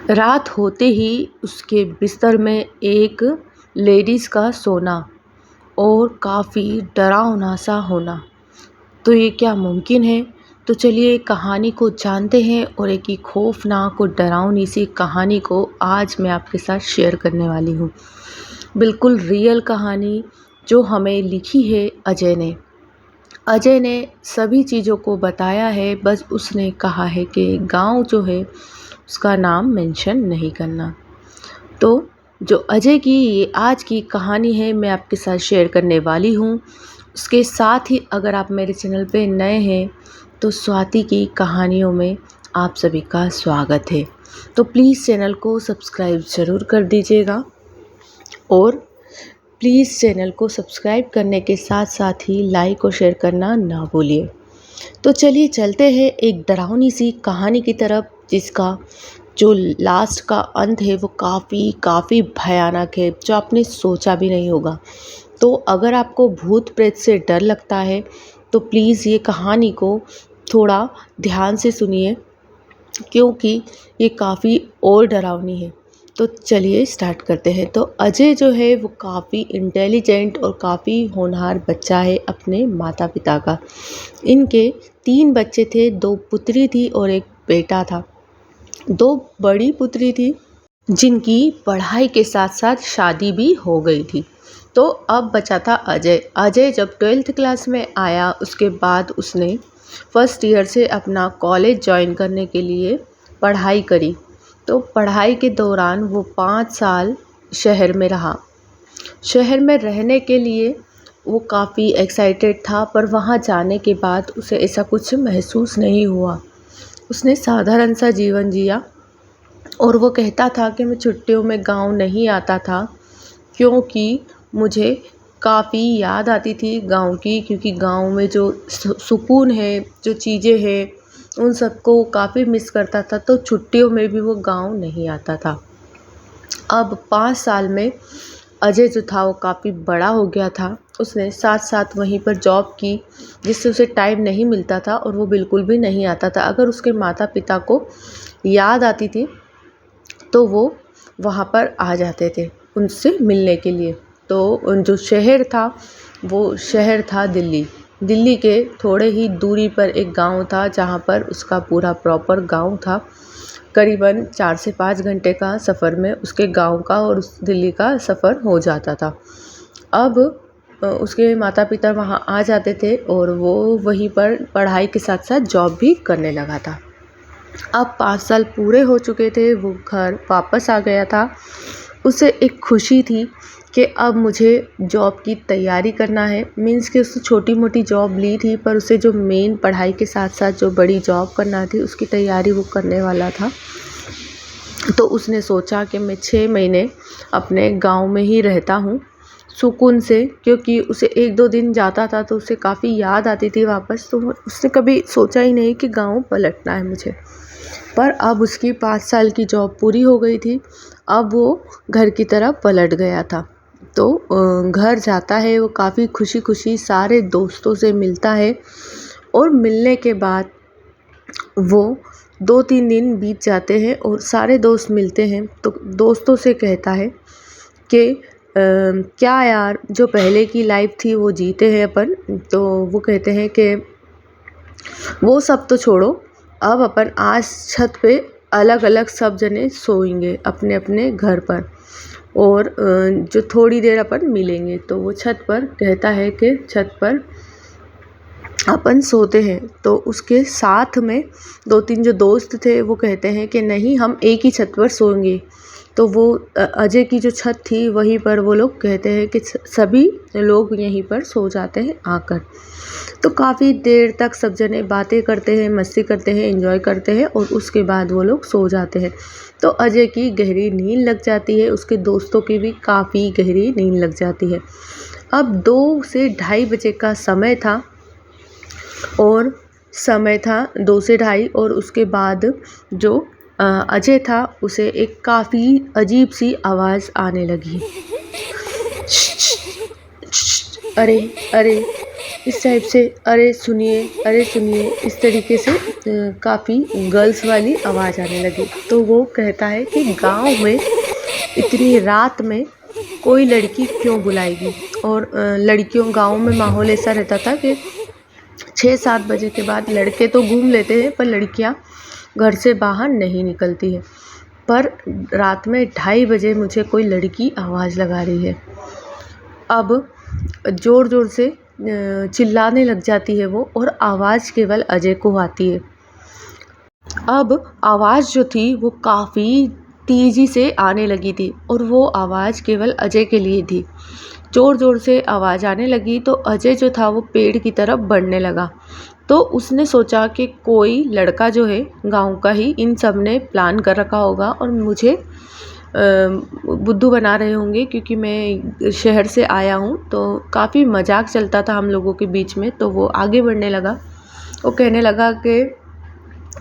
रात होते ही उसके बिस्तर में एक लेडीज़ का सोना और काफ़ी डरावना सा होना। तो ये क्या मुमकिन है? तो चलिए कहानी को जानते हैं और एक ही खौफनाक और डरावनी सी कहानी को आज मैं आपके साथ शेयर करने वाली हूँ। बिल्कुल रियल कहानी जो हमें लिखी है अजय ने। अजय ने सभी चीज़ों को बताया है, बस उसने कहा है कि गांव जो है उसका नाम मेंशन नहीं करना। तो जो अजय की ये आज की कहानी है मैं आपके साथ शेयर करने वाली हूँ। उसके साथ ही अगर आप मेरे चैनल पे नए हैं तो स्वाति की कहानियों में आप सभी का स्वागत है। तो प्लीज़ चैनल को सब्सक्राइब ज़रूर कर दीजिएगा और प्लीज़ चैनल को सब्सक्राइब करने के साथ साथ ही लाइक और शेयर करना ना भूलिए। तो चलिए चलते हैं एक डरावनी सी कहानी की तरफ, जिसका जो लास्ट का अंत है वो काफ़ी भयानक है, जो आपने सोचा भी नहीं होगा। तो अगर आपको भूत प्रेत से डर लगता है तो प्लीज़ ये कहानी को थोड़ा ध्यान से सुनिए, क्योंकि ये काफ़ी और डरावनी है। तो चलिए स्टार्ट करते हैं। तो अजय जो है वो काफ़ी इंटेलिजेंट और काफ़ी होनहार बच्चा है अपने माता पिता का। इनके 3 बच्चे थे, 2 पुत्री थी और 1 बेटा था। 2 बड़ी पुत्री थी जिनकी पढ़ाई के साथ साथ शादी भी हो गई थी। तो अब बचा था अजय। अजय जब 12th क्लास में आया उसके बाद उसने फर्स्ट ईयर से अपना कॉलेज ज्वाइन करने के लिए पढ़ाई करी। तो पढ़ाई के दौरान वो 5 साल शहर में रहा। शहर में रहने के लिए वो काफ़ी एक्साइटेड था, पर वहाँ जाने के बाद उसे ऐसा कुछ महसूस नहीं हुआ। उसने साधारण सा जीवन जिया और वो कहता था कि मैं छुट्टियों में गांव नहीं आता था क्योंकि मुझे काफ़ी याद आती थी गांव की, क्योंकि गांव में जो सुकून है, जो चीज़ें हैं, उन सबको काफ़ी मिस करता था। तो छुट्टियों में भी वो गांव नहीं आता था। अब 5 साल में अजय जो था वो काफ़ी बड़ा हो गया था। उसने साथ साथ वहीं पर जॉब की, जिससे उसे टाइम नहीं मिलता था और वो बिल्कुल भी नहीं आता था। अगर उसके माता पिता को याद आती थी तो वो वहाँ पर आ जाते थे उनसे मिलने के लिए। तो जो शहर था वो शहर था दिल्ली। दिल्ली के थोड़े ही दूरी पर एक गांव था जहाँ पर उसका पूरा प्रॉपर गांव था। करीबन 4 से 5 घंटे का सफ़र में उसके गांव का और उस दिल्ली का सफ़र हो जाता था। अब उसके माता पिता वहाँ आ जाते थे और वो वहीं पर पढ़ाई के साथ साथ जॉब भी करने लगा था। अब 5 साल पूरे हो चुके थे, वो घर वापस आ गया था। उसे एक खुशी थी कि अब मुझे जॉब की तैयारी करना है। मीन्स कि उसने छोटी मोटी जॉब ली थी, पर उसे जो मेन पढ़ाई के साथ साथ जो बड़ी जॉब करना थी उसकी तैयारी वो करने वाला था। तो उसने सोचा कि मैं 6 महीने अपने गांव में ही रहता हूँ सुकून से, क्योंकि उसे 1-2 दिन जाता था तो उसे काफ़ी याद आती थी वापस। तो उसने कभी सोचा ही नहीं कि गांव पलटना है मुझे। पर अब उसकी 5 साल की जॉब पूरी हो गई थी। अब वो घर की तरफ पलट गया था। तो घर जाता है, वो काफ़ी खुशी खुशी सारे दोस्तों से मिलता है और मिलने के बाद वो 2-3 दिन बीत जाते हैं और सारे दोस्त मिलते हैं। तो दोस्तों से कहता है कि क्या यार, जो पहले की लाइफ थी वो जीते हैं अपन। तो वो कहते हैं कि वो सब तो छोड़ो, अब अपन आज छत पे अलग अलग सब जने सोएंगे अपने अपने घर पर, और जो थोड़ी देर अपन मिलेंगे। तो वो छत पर कहता है कि छत पर अपन सोते हैं। तो उसके साथ में 2-3 जो दोस्त थे वो कहते हैं कि नहीं, हम एक ही छत पर सोएंगे। तो वो अजय की जो छत थी वहीं पर वो लोग कहते हैं कि सभी लोग यहीं पर सो जाते हैं आकर। तो काफ़ी देर तक सब जने बातें करते हैं, मस्ती करते हैं, एंजॉय करते हैं और उसके बाद वो लोग सो जाते हैं। तो अजय की गहरी नींद लग जाती है, उसके दोस्तों की भी काफ़ी गहरी नींद लग जाती है। अब 2 से ढाई बजे का समय था और 2 से ढाई, और उसके बाद जो अजय था उसे एक काफ़ी अजीब सी आवाज़ आने लगी। अरे अरे, इस टाइप से अरे सुनिए इस तरीके से काफ़ी गर्ल्स वाली आवाज़ आने लगी। तो वो कहता है कि गांव में इतनी रात में कोई लड़की क्यों बुलाएगी। और लड़कियों गांव में माहौल ऐसा रहता था कि 6-7 बजे के बाद लड़के तो घूम लेते हैं पर लड़कियां घर से बाहर नहीं निकलती है। पर रात में 2:30 बजे मुझे कोई लड़की आवाज़ लगा रही है। अब ज़ोर ज़ोर से चिल्लाने लग जाती है वो, और आवाज़ केवल अजय को आती है। अब आवाज़ जो थी वो काफ़ी तेज़ी से आने लगी थी और वो आवाज़ केवल अजय के लिए थी। ज़ोर ज़ोर से आवाज़ आने लगी तो अजय जो था वो पेड़ की तरफ बढ़ने लगा। तो उसने सोचा कि कोई लड़का जो है गांव का ही इन सब ने प्लान कर रखा होगा और मुझे बुद्धू बना रहे होंगे, क्योंकि मैं शहर से आया हूँ। तो काफ़ी मजाक चलता था हम लोगों के बीच में। तो वो आगे बढ़ने लगा, वो कहने लगा कि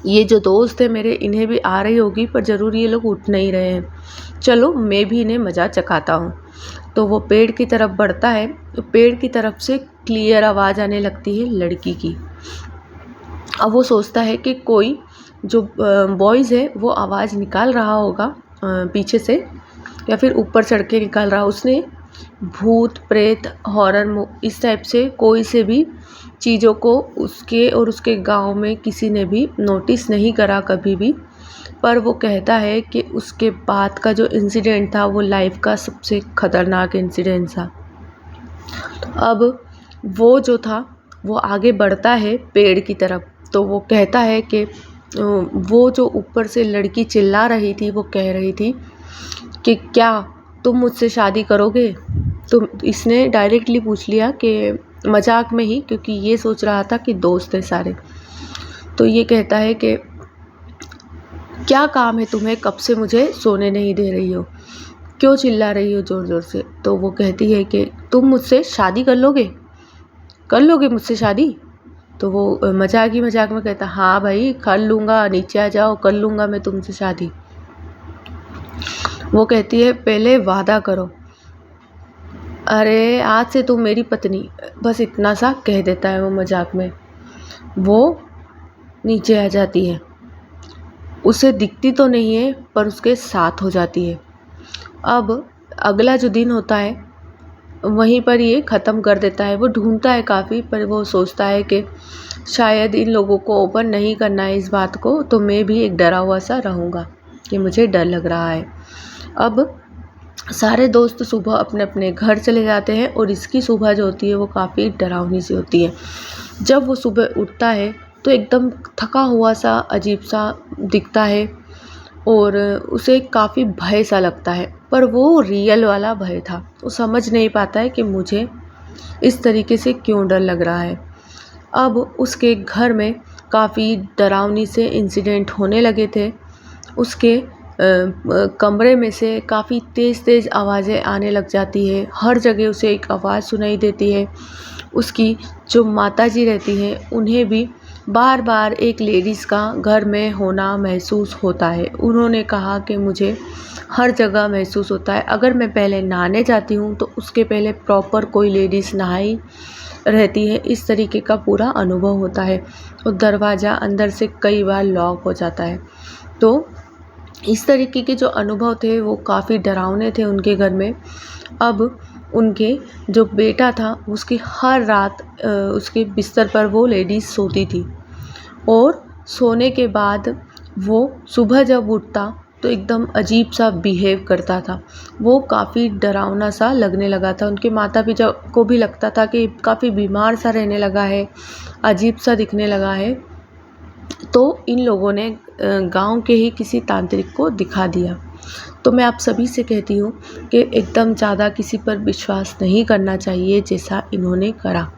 ये जो दोस्त है मेरे, इन्हें भी आ रही होगी पर ज़रूर ये लोग उठ नहीं रहे हैं, चलो मैं भी इन्हें मज़ा चखाता हूँ। तो वो पेड़ की तरफ बढ़ता है तो पेड़ की तरफ से क्लियर आवाज़ आने लगती है लड़की की। अब वो सोचता है कि कोई जो बॉयज़ है वो आवाज़ निकाल रहा होगा पीछे से, या फिर ऊपर चढ़ के निकाल रहा। उसने भूत प्रेत हॉरर इस टाइप से कोई से भी चीज़ों को उसके और उसके गांव में किसी ने भी नोटिस नहीं करा कभी भी। पर वो कहता है कि उसके बाद का जो इंसिडेंट था वो लाइफ का सबसे ख़तरनाक इंसिडेंट था। अब वो जो था वो आगे बढ़ता है पेड़ की तरफ। तो वो कहता है कि वो जो ऊपर से लड़की चिल्ला रही थी वो कह रही थी कि क्या तुम मुझसे शादी करोगे। तो इसने डायरेक्टली पूछ लिया कि मजाक में ही, क्योंकि ये सोच रहा था कि दोस्त है सारे। तो ये कहता है कि क्या काम है तुम्हें, कब से मुझे सोने नहीं दे रही हो, क्यों चिल्ला रही हो ज़ोर ज़ोर से। तो वो कहती है कि तुम मुझसे शादी कर लोगे मुझसे शादी। तो वो मजाक ही मजाक में कहता हाँ भाई कर लूँगा, नीचे आ जाओ, कर लूँगा मैं तुमसे शादी। वो कहती है पहले वादा करो। अरे आज से तुम मेरी पत्नी, बस इतना सा कह देता है वो मजाक में। वो नीचे आ जाती है, उसे दिखती तो नहीं है पर उसके साथ हो जाती है। अब अगला जो दिन होता है वहीं पर ये ख़त्म कर देता है। वो ढूंढता है काफ़ी, पर वो सोचता है कि शायद इन लोगों को ओपन नहीं करना है इस बात को, तो मैं भी एक डरा हुआ सा रहूँगा कि मुझे डर लग रहा है। अब सारे दोस्त सुबह अपने अपने घर चले जाते हैं और इसकी सुबह जो होती है वो काफ़ी डरावनी सी होती है। जब वो सुबह उठता है तो एकदम थका हुआ सा अजीब सा दिखता है और उसे काफ़ी भय सा लगता है, पर वो रियल वाला भय था। वो समझ नहीं पाता है कि मुझे इस तरीके से क्यों डर लग रहा है। अब उसके घर में काफ़ी डरावनी से इंसिडेंट होने लगे थे। उसके कमरे में से काफ़ी तेज़ तेज़ आवाज़ें आने लग जाती है। हर जगह उसे एक आवाज़ सुनाई देती है। उसकी जो माताजी रहती हैं उन्हें भी बार बार एक लेडीज़ का घर में होना महसूस होता है। उन्होंने कहा कि मुझे हर जगह महसूस होता है, अगर मैं पहले नहाने जाती हूँ तो उसके पहले प्रॉपर कोई लेडीज़ नहाई रहती है। इस तरीके का पूरा अनुभव होता है और दरवाज़ा अंदर से कई बार लॉक हो जाता है। तो इस तरीके के जो अनुभव थे वो काफ़ी डरावने थे उनके घर में। अब उनके जो बेटा था उसकी हर रात उसके बिस्तर पर वो लेडीज़ सोती थी और सोने के बाद वो सुबह जब उठता तो एकदम अजीब सा बिहेव करता था। वो काफ़ी डरावना सा लगने लगा था। उनके माता पिता को भी लगता था कि काफ़ी बीमार सा रहने लगा है, अजीब सा दिखने लगा है। तो इन लोगों ने गांव के ही किसी तांत्रिक को दिखा दिया। तो मैं आप सभी से कहती हूँ कि एकदम ज़्यादा किसी पर विश्वास नहीं करना चाहिए जैसा इन्होंने करा।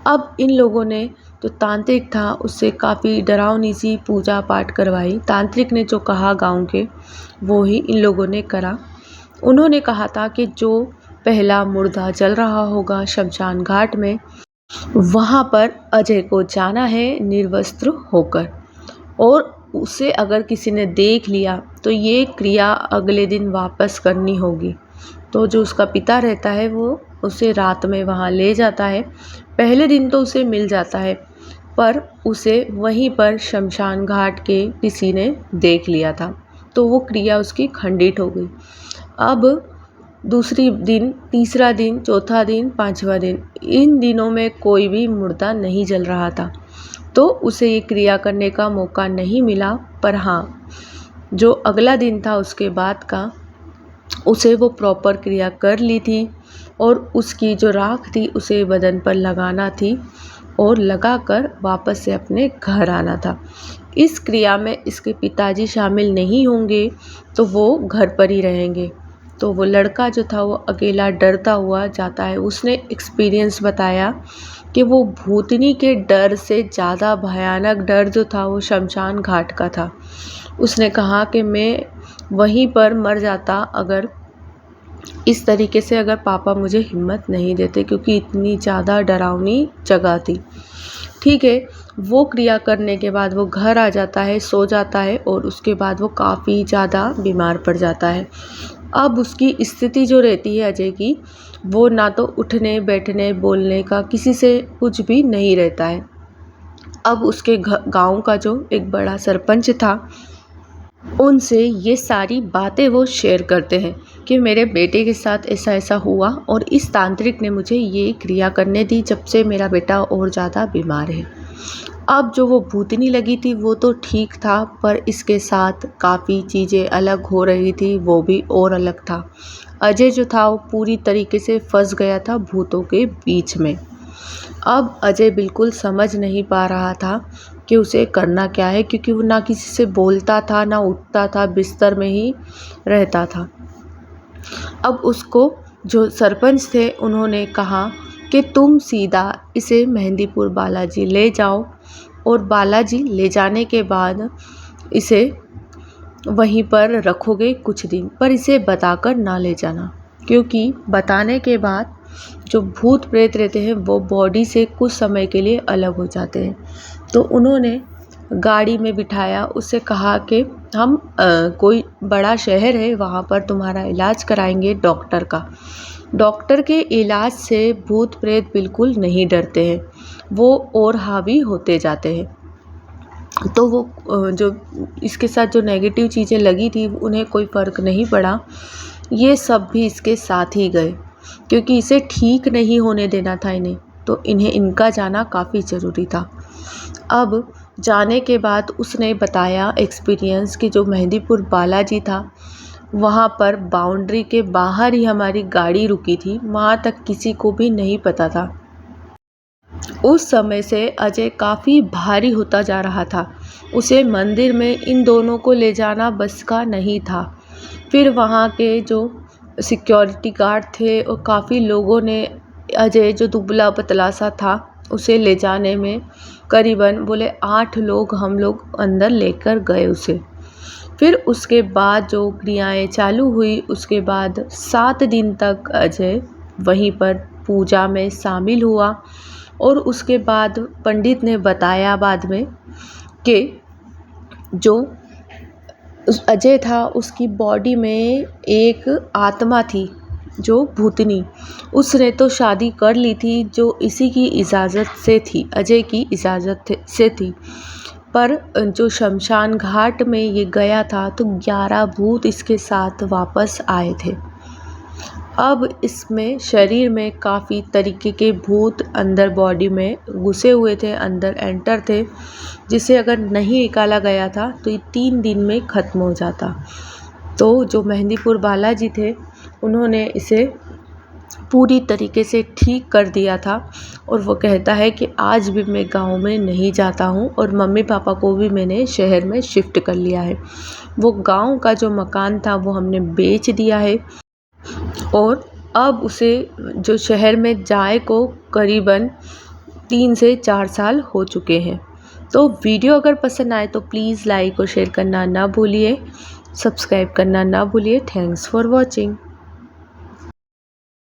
अब इन लोगों ने जो तांत्रिक था उससे काफ़ी डरावनी सी पूजा पाठ करवाई। तांत्रिक ने जो कहा गांव के वो ही इन लोगों ने करा। उन्होंने कहा था कि जो पहला मुर्दा जल रहा होगा शमशान घाट में, वहाँ पर अजय को जाना है निर्वस्त्र होकर, और उसे अगर किसी ने देख लिया तो ये क्रिया अगले दिन वापस करनी होगी। तो जो उसका पिता रहता है वो उसे रात में वहाँ ले जाता है। पहले दिन तो उसे मिल जाता है, पर उसे वहीं पर शमशान घाट के किसी ने देख लिया था, तो वो क्रिया उसकी खंडित हो गई। अब दूसरी दिन, तीसरा दिन, चौथा दिन, पांचवा दिन, इन दिनों में कोई भी मुर्दा नहीं जल रहा था, तो उसे ये क्रिया करने का मौका नहीं मिला। पर हाँ, जो अगला दिन था उसके बाद का, उसे वो प्रॉपर क्रिया कर ली थी और उसकी जो राख थी उसे बदन पर लगाना थी और लगाकर वापस से अपने घर आना था। इस क्रिया में इसके पिताजी शामिल नहीं होंगे, तो वो घर पर ही रहेंगे। तो वो लड़का जो था वो अकेला डरता हुआ जाता है। उसने एक्सपीरियंस बताया कि वो भूतनी के डर से ज़्यादा भयानक डर जो था वो शमशान घाट का था। उसने कहा कि मैं वहीं पर मर जाता अगर इस तरीके से, अगर पापा मुझे हिम्मत नहीं देते, क्योंकि इतनी ज़्यादा डरावनी जगह थी। ठीक है, वो क्रिया करने के बाद वो घर आ जाता है, सो जाता है और उसके बाद वो काफ़ी ज़्यादा बीमार पड़ जाता है। अब उसकी स्थिति जो रहती है अजय की, वो ना तो उठने बैठने बोलने का किसी से कुछ भी नहीं रहता है। अब उसके गांव का जो एक बड़ा सरपंच था, उनसे ये सारी बातें वो शेयर करते हैं कि मेरे बेटे के साथ ऐसा ऐसा हुआ और इस तांत्रिक ने मुझे ये क्रिया करने दी जब से मेरा बेटा और ज़्यादा बीमार है। अब जो वो भूतनी लगी थी वो तो ठीक था, पर इसके साथ काफ़ी चीज़ें अलग हो रही थी, वो भी और अलग था। अजय जो था वो पूरी तरीके से फंस गया था भूतों के बीच में। अब अजय बिल्कुल समझ नहीं पा रहा था कि उसे करना क्या है, क्योंकि वो ना किसी से बोलता था, ना उठता था, बिस्तर में ही रहता था। अब उसको जो सरपंच थे उन्होंने कहा कि तुम सीधा इसे मेहंदीपुर बालाजी ले जाओ और बालाजी ले जाने के बाद इसे वहीं पर रखोगे कुछ दिन, पर इसे बताकर ना ले जाना, क्योंकि बताने के बाद जो भूत प्रेत रहते हैं वो बॉडी से कुछ समय के लिए अलग हो जाते हैं। तो उन्होंने गाड़ी में बिठाया, उससे कहा कि हम कोई बड़ा शहर है वहाँ पर तुम्हारा इलाज कराएंगे डॉक्टर का। डॉक्टर के इलाज से भूत प्रेत बिल्कुल नहीं डरते हैं, वो और हावी होते जाते हैं। तो वो जो इसके साथ जो नेगेटिव चीज़ें लगी थी उन्हें कोई फ़र्क नहीं पड़ा, ये सब भी इसके साथ ही गए, क्योंकि इसे ठीक नहीं होने देना था इन्हें, तो इनका जाना काफ़ी ज़रूरी था। अब जाने के बाद उसने बताया एक्सपीरियंस कि जो मेहंदीपुर बालाजी था वहाँ पर बाउंड्री के बाहर ही हमारी गाड़ी रुकी थी, वहाँ तक किसी को भी नहीं पता था। उस समय से अजय काफ़ी भारी होता जा रहा था, उसे मंदिर में इन दोनों को ले जाना बस का नहीं था। फिर वहाँ के जो सिक्योरिटी गार्ड थे और काफ़ी लोगों ने अजय जो दुबला पतला सा था उसे ले जाने में करीबन बोले 8 लोग हम लोग अंदर लेकर गए उसे। फिर उसके बाद जो क्रियाएं चालू हुई, उसके बाद 7 दिन तक अजय वहीं पर पूजा में शामिल हुआ और उसके बाद पंडित ने बताया बाद में कि जो अजय था उसकी बॉडी में एक आत्मा थी जो भूतनी, उसने तो शादी कर ली थी जो इसी की इजाज़त से थी, अजय की इजाज़त से थी, पर जो शमशान घाट में ये गया था तो 11 भूत इसके साथ वापस आए थे। अब इसमें शरीर में काफ़ी तरीके के भूत अंदर बॉडी में घुसे हुए थे, अंदर एंटर थे, जिसे अगर नहीं निकाला गया था तो ये 3 दिन में ख़त्म हो जाता। तो जो मेहंदीपुर बालाजी थे उन्होंने इसे पूरी तरीके से ठीक कर दिया था और वो कहता है कि आज भी मैं गांव में नहीं जाता हूं और मम्मी पापा को भी मैंने शहर में शिफ्ट कर लिया है। वो गांव का जो मकान था वो हमने बेच दिया है और अब उसे जो शहर में जाए को करीबन 3 से 4 साल हो चुके हैं। तो वीडियो अगर पसंद आए तो प्लीज़ लाइक और शेयर करना ना भूलिए, सब्सक्राइब करना ना भूलिए। Thanks for watching.